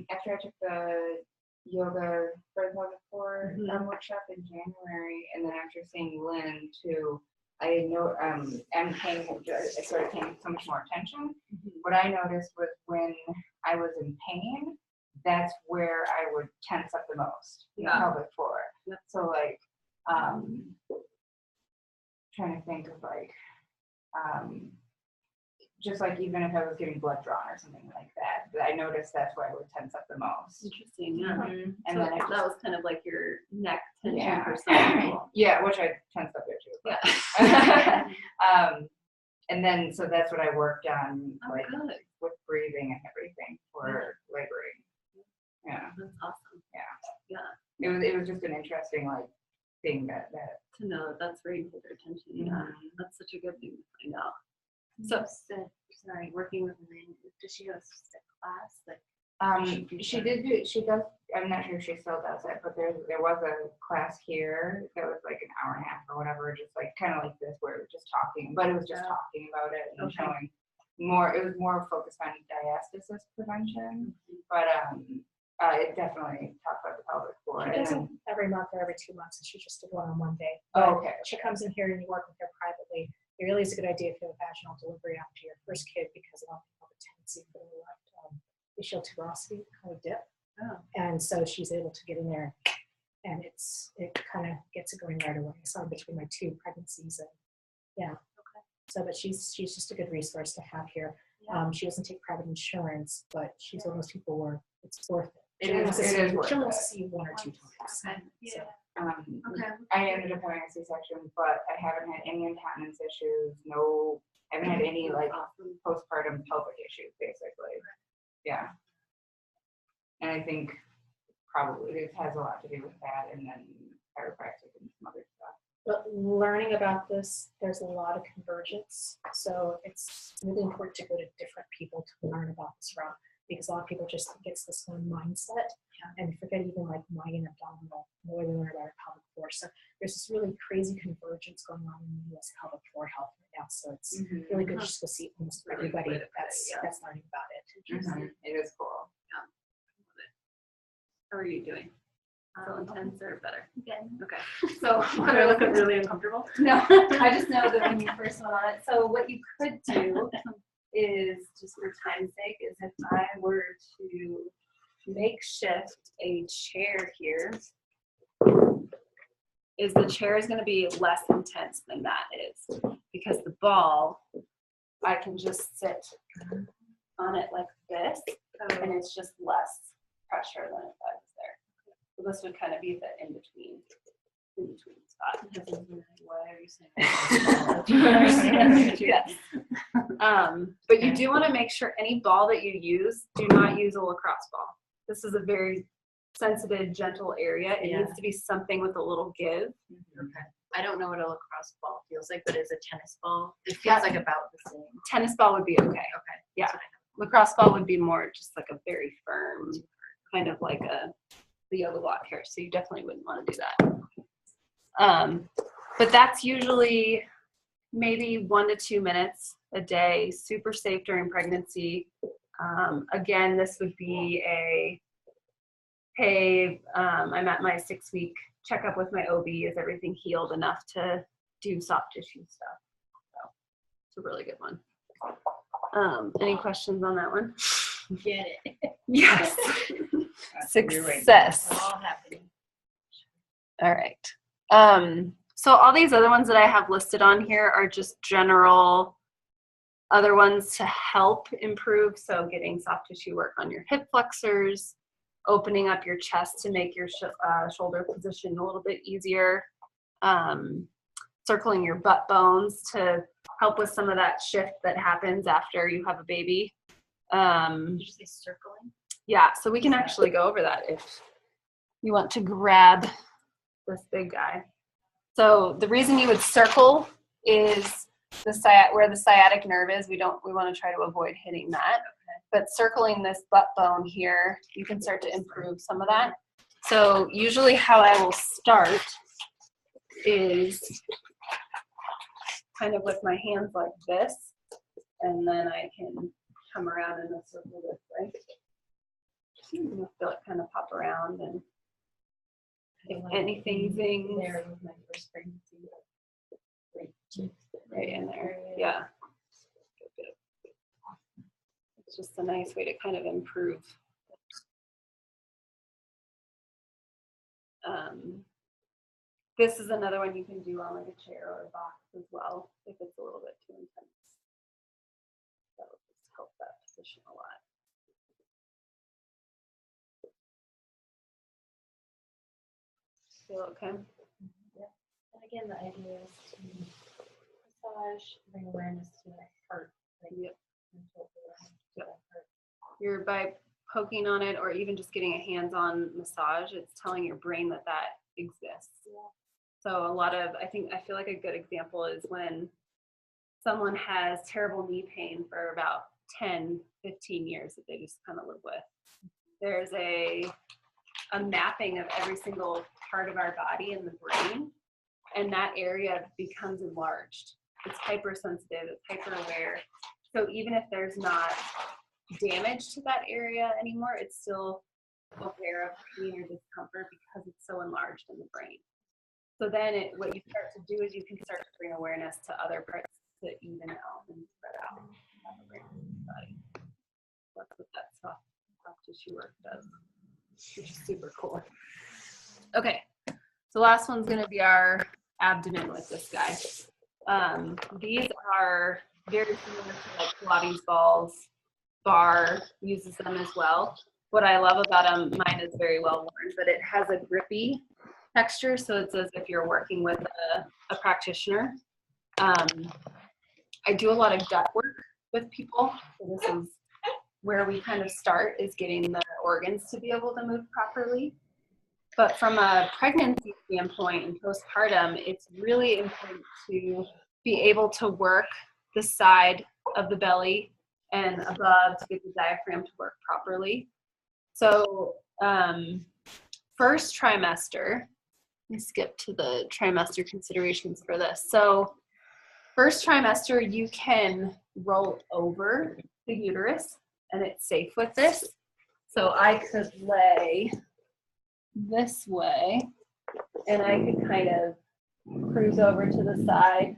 After I took the yoga for the pelvic floor Mhm. workshop in January, and then after seeing Lynn too, I know I'm paying, I started paying so much more attention. What I noticed was when I was in pain, that's where I would tense up the most, the Yeah. pelvic floor. Yep. So like, trying to think of like, just like even if I was getting blood drawn or something like that, I noticed that's where I would tense up the most. Interesting, yeah. Mhm. And So then that was kind of like your neck tension Yeah. for some people. Yeah, which I tensed up there too. but- Yeah. And then so that's what I worked on, Oh, like good. with breathing and everything for laboring. Yeah, That's awesome it was just an interesting like thing that to know that that's where you put their attention. Yeah, that's such a good thing to find out. So, Sorry, working with Lynn, does she have a specific class? Like, she does, I'm not sure if she still does it, but there was a class here that was like an hour and a half or whatever, just like kind of like this where it was just talking, but it was just talking about it and Okay. showing more, it was more focused on diastasis prevention, but it definitely talked about the pelvic floor. She And does then- them every month or every 2 months, and she just did one on one day. Oh, okay. She comes in here and you work with her privately. It really is a good idea for the vaginal delivery after your first kid, because a lot of people have a tendency for the left ischial tuberosity kind of dip. Oh. And so she's able to get in there, and it kind of gets it going right away. I saw her between my 2 pregnancies, and yeah. Okay. So, but she's just a good resource to have here. Yeah. She doesn't take private insurance, but she's one of those people where it's worth it. It She only is- wants to it see is you- worth She only wants it. to see you 1 or 2 times. Okay. So, Okay. I ended up having a C-section, but I haven't had any incontinence issues, I haven't had any like postpartum pelvic issues, basically. Yeah. And I think probably it has a lot to do with that, and then chiropractic and some other stuff. but learning about this, there's a lot of convergence. So it's really important to go to different people to learn about this from, because a lot of people just gets this one mindset and forget even like mind and abdominal, the way they learn about our pelvic floor. So there's this really crazy convergence going on in the U.S. pelvic floor health right now. So it's really good just to see almost Really everybody good way to put it, yeah. that's learning about it. It is cool. How are you doing? Still intense or better? again, Okay. So I look really uncomfortable. No, I just know that when you first went on it. So what you could do is, just for time's sake, is if I were to makeshift a chair here. Is the chair is going to be less intense than that is, because the ball, I can just sit on it like this, and it's just less pressure than if I was there. So this would kind of be the in between spot. why are you saying? Yes. But you do want to make sure any ball that you use, do not use a lacrosse ball. This is a very sensitive, gentle area. It needs to be something with a little give. I don't know what a lacrosse ball feels like, but it's a tennis ball. It feels like about the same. Tennis ball would be okay. Okay. Yeah. That's what I Lacrosse ball would be more just like a very firm, kind of like the yoga block here. So you definitely wouldn't want to do that. But that's usually maybe 1 to 2 minutes a day, super safe during pregnancy. Again, this would be hey, I'm at my 6-week checkup with my OB. Is everything healed enough to do soft tissue stuff? So it's a really good one. Any questions on that one? Get it. Yes. Success. Success. It's all happening. All right. So all these other ones that I have listed on here are just general Other ones to help improve, so getting soft tissue work on your hip flexors, opening up your chest to make your shoulder position a little bit easier, circling your butt bones to help with some of that shift that happens after you have a baby. Did you say circling? Yeah, so we can actually go over that if you want to grab this big guy. So the reason you would circle is where the sciatic nerve is. We want to try to avoid hitting that. But circling this butt bone here, you can start to improve some of that. So usually how I will start is kind of with my hands like this, and then I can come around in a circle this way. You feel it kind of pop around, and if anything zings, There was my first pregnancy. right in there. Yeah. It's just a nice way to kind of improve. This is another one you can do on like a chair or a box as well if it's a little bit too intense. That will just help that position a lot. Feel okay? Yeah. And again, the idea is to massage, bring awareness to that part. Like, Yep. mental awareness to that part. You're by poking on it or even just getting a hands-on massage, it's telling your brain that that exists. Yeah. So a lot of, I feel like a good example is when someone has terrible knee pain for about 10, 15 years that they just kind of live with. There's a mapping of every single part of our body in the brain, and that area becomes enlarged. It's hypersensitive, it's hyper aware. So even if there's not damage to that area anymore, it's still aware of pain or discomfort because it's so enlarged in the brain. So then what you start to do is you can start to bring awareness to other parts to even out and spread out of the brain and the body. That's what that soft tissue work does, which is super cool. Okay, so last one's going to be our abdomen with this guy. These are very similar to like Pilates balls. Bar uses them as well. What I love about them, mine is very well worn, but it has a grippy texture, so it's as if you're working with a practitioner. I do a lot of gut work with people, so this is where we kind of start, is getting the organs to be able to move properly. But from a pregnancy standpoint and postpartum, it's really important to be able to work the side of the belly and above to get the diaphragm to work properly. So first trimester, let me skip to the trimester considerations for this. So first trimester, you can roll over the uterus and it's safe with this. So I could lay this way and I could kind of cruise over to the side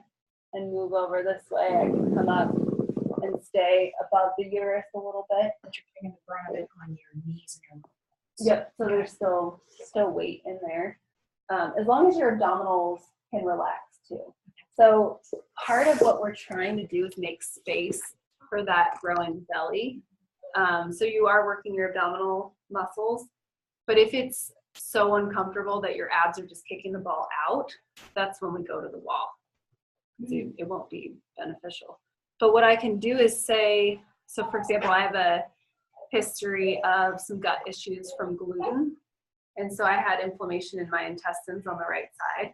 and move over this way. I can come up and stay above the uterus a little bit. But you're putting the brunt of it on your knees and your Yep, so there's still weight in there. As long as your abdominals can relax too. So part of what we're trying to do is make space for that growing belly. So you are working your abdominal muscles, but if it's so uncomfortable that your abs are just kicking the ball out, that's when we go to the wall. It won't be beneficial. But what I can do is say, so for example, I have a history of some gut issues from gluten. And so I had inflammation in my intestines on the right side.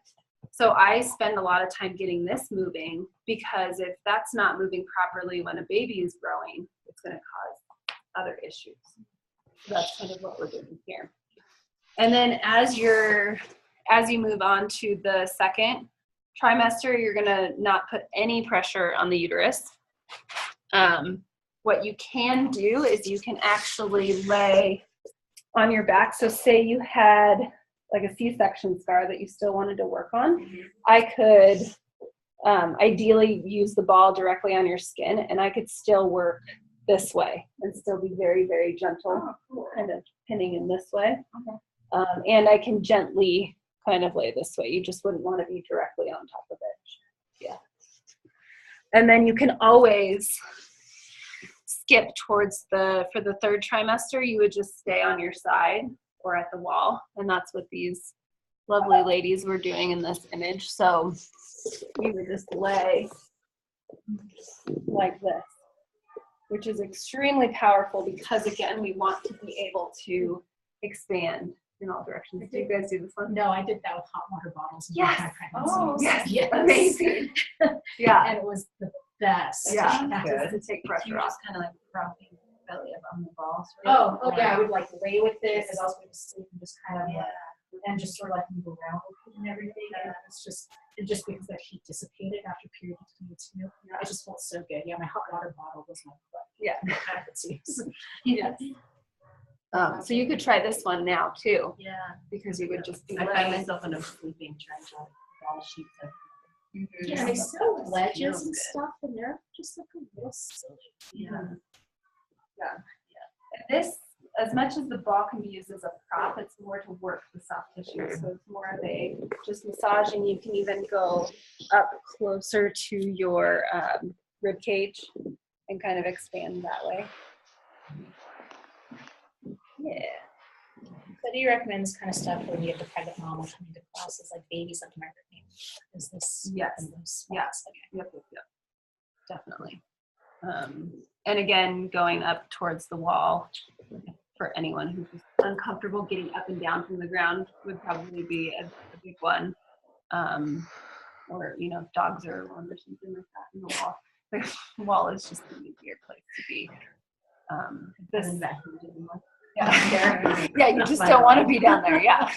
So I spend a lot of time getting this moving, because if that's not moving properly when a baby is growing, it's going to cause other issues. So that's kind of what we're doing here. And then as you move on to the second trimester, you're going to not put any pressure on the uterus. What you can do is you can actually lay on your back. So say you had like a C-section scar that you still wanted to work on. I could ideally use the ball directly on your skin, and I could still work this way and still be very, very gentle, kind of pinning in this way. And I can gently kind of lay this way. You just wouldn't want to be directly on top of it. Yeah. And then you can always skip towards for the third trimester, you would just stay on your side or at the wall. And that's what these lovely ladies were doing in this image. So you would just lay like this, which is extremely powerful because, again, we want to be able to expand in all directions. Do you guys do this one? No, I did that with hot water bottles. Yes. My pregnancy. Yes. Yes. Amazing. Yeah. And it was the best. Yeah. Good. Just to take You pressure were off. just kind of like propping belly up on the balls. Oh yeah, I would like lay with this, and also go to sleep and just kind of Yeah. and just sort of like move around with it and everything. And it's just because that heat dissipated after period between the two, it just felt so good. Yeah, my hot water bottle was my Yeah. pregnancies. Yes. So you could try this one now too, Yeah. because you would just be I find laying. myself in a sleeping trying to ball sheets of. Yeah, they sell Feels ledges and good. stuff, and they're just like a little silly. Yeah. This, as much as the ball can be used as a prop, it's more to work the soft tissue. So it's more of a just massaging. You can even go up closer to your rib cage and kind of expand that way. Yeah. So do you recommend this kind of stuff when you have the pregnant mom coming to classes, like babies under microphone? Is this Yes. in those Yes. spots? Okay. Yep. Definitely. And again, going up towards the wall for anyone who's uncomfortable getting up and down from the ground would probably be a big one. Or, if dogs are around or something like that in the wall. The wall is just an easier place to be. Yeah, you just don't want to be down there. Yeah.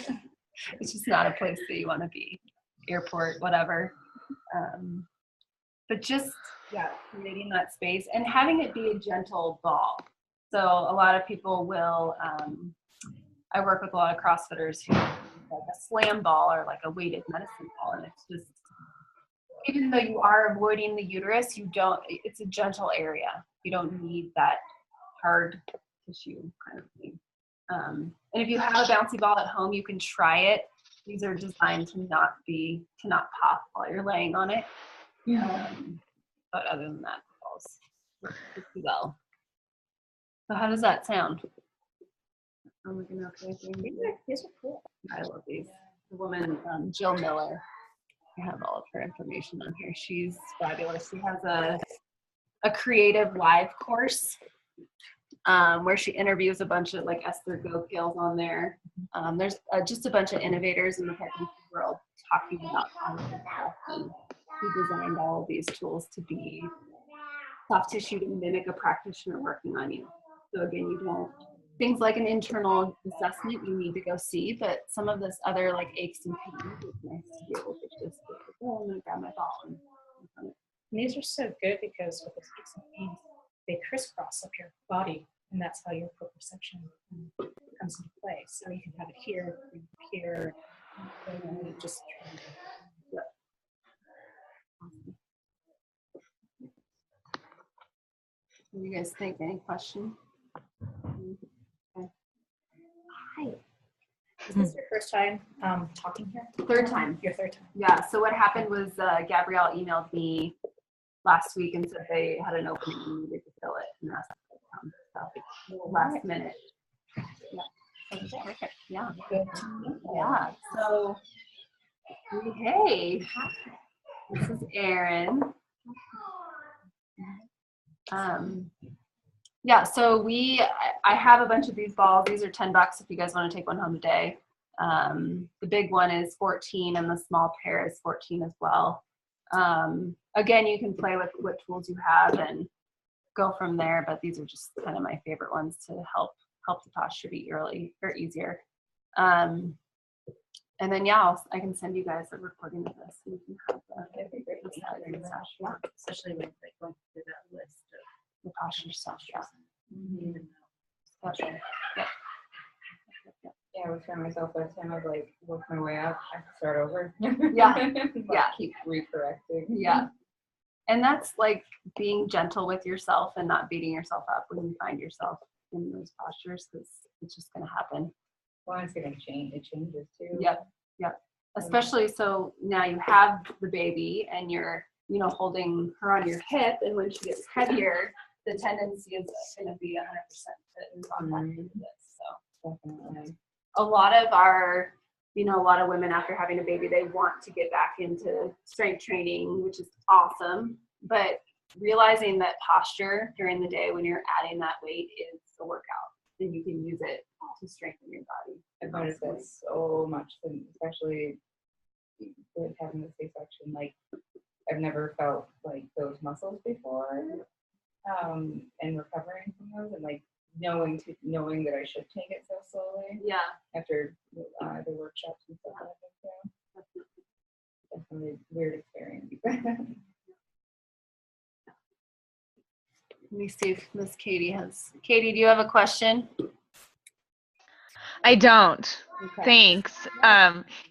It's just not a place that you want to be. Airport, whatever. But just, creating that space and having it be a gentle ball. So a lot of people will, I work with a lot of CrossFitters who like a slam ball or like a weighted medicine ball. And it's just, even though you are avoiding the uterus, it's a gentle area. You don't need that hard tissue kind of thing. And if you have a bouncy ball at home, you can try it. These are designed to not pop while you're laying on it. But other than that, the balls work pretty well. So how does that sound? I'm looking okay. These are cool. I love these. The woman, Jill Miller, I have all of her information on here. She's fabulous. She has a creative live course where she interviews a bunch of like Esther Gokils on there. There's just a bunch of innovators in the pregnancy world talking about how to health, and she designed all of these tools to be soft tissue to mimic a practitioner working on you. So again, things like an internal assessment you need to go see, but some of this other like aches and pains, it's nice to be able to just go, I'm gonna grab my ball and on it. And these are so good because with those aches and pains, they crisscross up your body, and that's how your proprioception comes into play. So you can have it here, and just. What do you guys think? Any question? Okay. Hi. Is this your first time talking here? Third time. Your third time. Yeah. So what happened was Gabrielle emailed me last week and said they had an opening and needed to fill it, and asked me to come. So last minute. Yeah. So perfect. Yeah. Good to know. Yeah. So hey, this is Erin. Yeah, so I have a bunch of these balls. These are $10 if you guys want to take one home today. The big one is 14 and the small pair is 14 as well. Again, you can play with what tools you have and go from there, but these are just kind of my favorite ones to help the posture be easier. And then I can send you guys a recording of this. And you can have Yeah, especially when like going through that list of the posture stuff. even Yeah, I was trying myself last time. I was like, work my way up. I have to start over. Yeah. Keep recorrecting. Yeah. And that's like being gentle with yourself and not beating yourself up when you find yourself in those postures, because it's just going to happen. Well, it's going to change. It changes too. Yep. Especially so now you have the baby and you're holding her on your hip, and when she gets heavier, the tendency is going to be 100% to contact into this. So Definitely. a lot of our, a lot of women after having a baby, they want to get back into strength training, which is awesome. But realizing that posture during the day when you're adding that weight is a workout, and you can use it to strengthen your body. I've noticed that so much, especially with having the C-section. Like, I've never felt like those muscles before, and recovering from those, and like knowing that I should take it so slowly Yeah. after the workshops and stuff like that. Yeah. Definitely weird experience. Let me see if Miss Katie has. Katie, do you have a question? I don't. Okay. Thanks.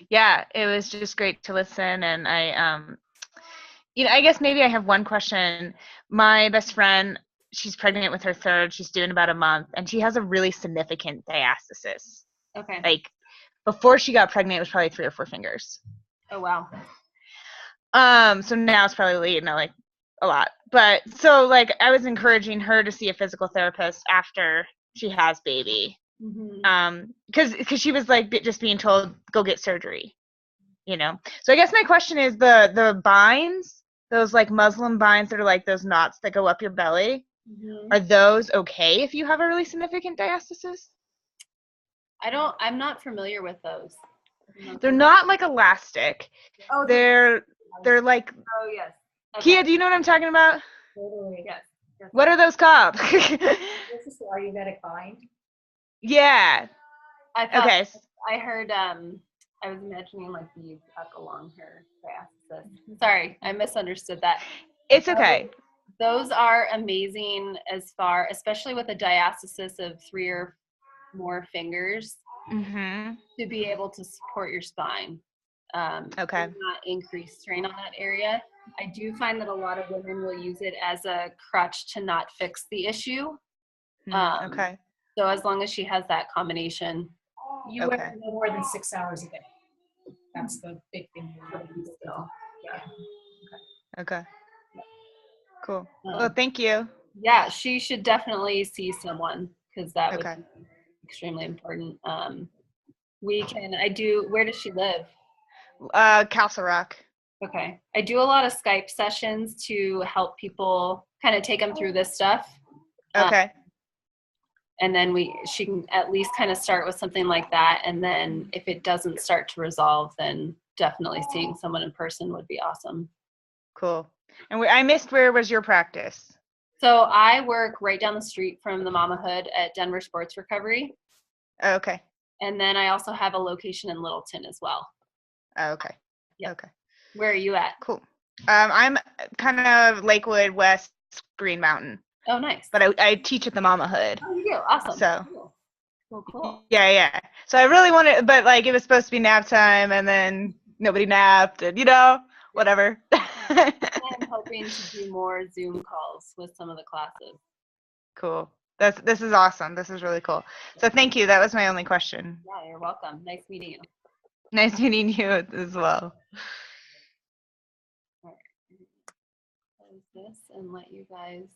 Yeah, it was just great to listen, and I guess maybe I have one question. My best friend, she's pregnant with her third. She's due in about a month, and she has a really significant diastasis. Okay. Like, before she got pregnant, it was probably 3 or 4 fingers. Oh, wow. So now it's probably, like a lot. But so like I was encouraging her to see a physical therapist after she has baby. Mm-hmm. Because she was like just being told, go get surgery, So I guess my question is the binds, those like Muslim binds that are like those knots that go up your belly, Mm-hmm. are those okay if you have a really significant diastasis? I'm not familiar with those. They're not like elastic. Oh, They're like, oh yes. Kia, do you know what I'm talking about? Totally. Yes. What are those called? This is the Ayurvedic bind. Yeah. I thought Okay. I heard I was imagining like beads up along her diastasis. Sorry, I misunderstood that. It's okay. Those are amazing especially with a diastasis of 3 or more fingers, Mm-hmm. to be able to support your spine. Okay. Not increase strain on that area. I do find that a lot of women will use it as a crutch to not fix the issue. Okay. So as long as she has that combination. You Okay. wear no more than 6 hours a day. That's the big thing. Yeah. Okay. Cool. Well, thank you. Yeah, she should definitely see someone, because that would Okay. be extremely important. Where does she live? Castle Rock. Okay. I do a lot of Skype sessions to help people kind of take them through this stuff. Okay. And then she can at least kind of start with something like that. And then if it doesn't start to resolve, then definitely seeing someone in person would be awesome. Cool. And I missed, where was your practice? So I work right down the street from the Mama Hood at Denver Sports Recovery. Oh, okay. And then I also have a location in Littleton as well. Oh, okay. Yep. Okay. Where are you at? Cool. I'm kind of Lakewood, West Green Mountain. Oh, nice. But I teach at the Mama Hood. Oh, you do? Awesome. So. Cool. Yeah. So I really wanted, but like it was supposed to be nap time, and then nobody napped, and whatever. I'm hoping to do more Zoom calls with some of the classes. Cool. This is awesome. This is really cool. So thank you. That was my only question. Yeah, you're welcome. Nice meeting you. Nice meeting you as well. All right. Close this and let you guys